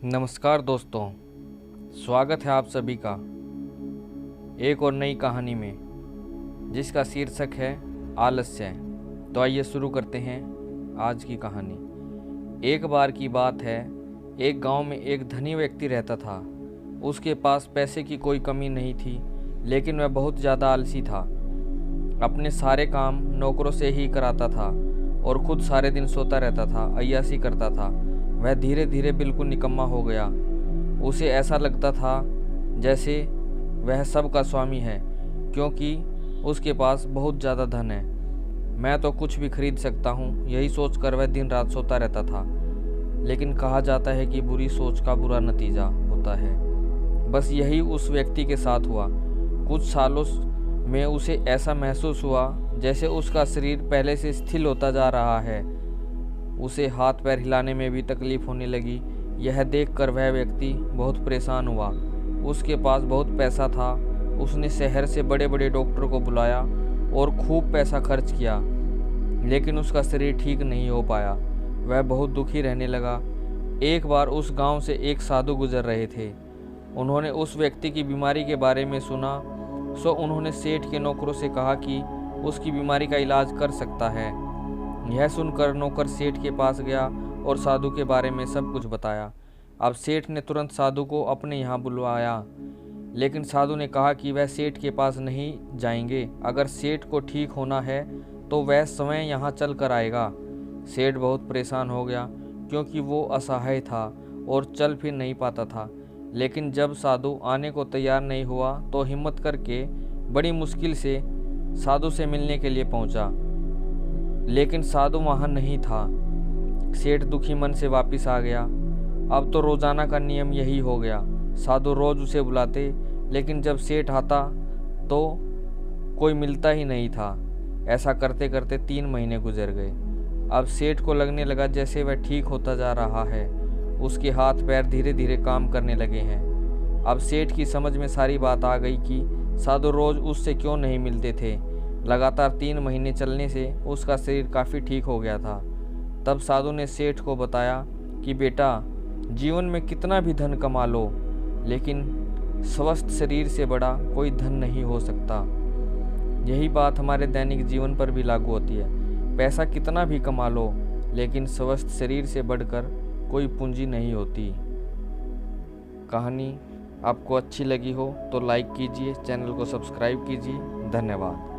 नमस्कार दोस्तों, स्वागत है आप सभी का एक और नई कहानी में जिसका शीर्षक है आलस्य। तो आइए शुरू करते हैं आज की कहानी। एक बार की बात है, एक गांव में एक धनी व्यक्ति रहता था। उसके पास पैसे की कोई कमी नहीं थी, लेकिन वह बहुत ज़्यादा आलसी था। अपने सारे काम नौकरों से ही कराता था और खुद सारे दिन सोता रहता था, अय्याशी करता था। वह धीरे धीरे बिल्कुल निकम्मा हो गया। उसे ऐसा लगता था जैसे वह सब का स्वामी है, क्योंकि उसके पास बहुत ज़्यादा धन है। मैं तो कुछ भी खरीद सकता हूँ, यही सोचकर वह दिन रात सोता रहता था। लेकिन कहा जाता है कि बुरी सोच का बुरा नतीजा होता है। बस यही उस व्यक्ति के साथ हुआ। कुछ सालों में उसे ऐसा महसूस हुआ जैसे उसका शरीर पहले से शिथिल होता जा रहा है। उसे हाथ पैर हिलाने में भी तकलीफ होने लगी। यह देखकर वह व्यक्ति बहुत परेशान हुआ। उसके पास बहुत पैसा था। उसने शहर से बड़े बड़े डॉक्टर को बुलाया और खूब पैसा खर्च किया, लेकिन उसका शरीर ठीक नहीं हो पाया। वह बहुत दुखी रहने लगा। एक बार उस गांव से एक साधु गुजर रहे थे। उन्होंने उस व्यक्ति की बीमारी के बारे में सुना, सो उन्होंने सेठ के नौकरों से कहा कि उसकी बीमारी का इलाज कर सकता है। यह सुनकर नौकर सेठ के पास गया और साधु के बारे में सब कुछ बताया। अब सेठ ने तुरंत साधु को अपने यहाँ बुलवाया, लेकिन साधु ने कहा कि वह सेठ के पास नहीं जाएंगे। अगर सेठ को ठीक होना है तो वह स्वयं यहाँ चल कर आएगा। सेठ बहुत परेशान हो गया, क्योंकि वो असहाय था और चल फिर नहीं पाता था। लेकिन जब साधु आने को तैयार नहीं हुआ तो हिम्मत करके बड़ी मुश्किल से साधु से मिलने के लिए पहुँचा, लेकिन साधु वहाँ नहीं था। सेठ दुखी मन से वापस आ गया। अब तो रोजाना का नियम यही हो गया। साधु रोज उसे बुलाते, लेकिन जब सेठ आता तो कोई मिलता ही नहीं था। ऐसा करते करते 3 महीने गुजर गए। अब सेठ को लगने लगा जैसे वह ठीक होता जा रहा है। उसके हाथ पैर धीरे धीरे काम करने लगे हैं। अब सेठ की समझ में सारी बात आ गई कि साधु रोज उससे क्यों नहीं मिलते थे। लगातार 3 महीने चलने से उसका शरीर काफ़ी ठीक हो गया था। तब साधु ने सेठ को बताया कि बेटा, जीवन में कितना भी धन कमा लो, लेकिन स्वस्थ शरीर से बड़ा कोई धन नहीं हो सकता। यही बात हमारे दैनिक जीवन पर भी लागू होती है। पैसा कितना भी कमा लो, लेकिन स्वस्थ शरीर से बढ़कर कोई पूंजी नहीं होती। कहानी आपको अच्छी लगी हो तो लाइक कीजिए, चैनल को सब्सक्राइब कीजिए। धन्यवाद।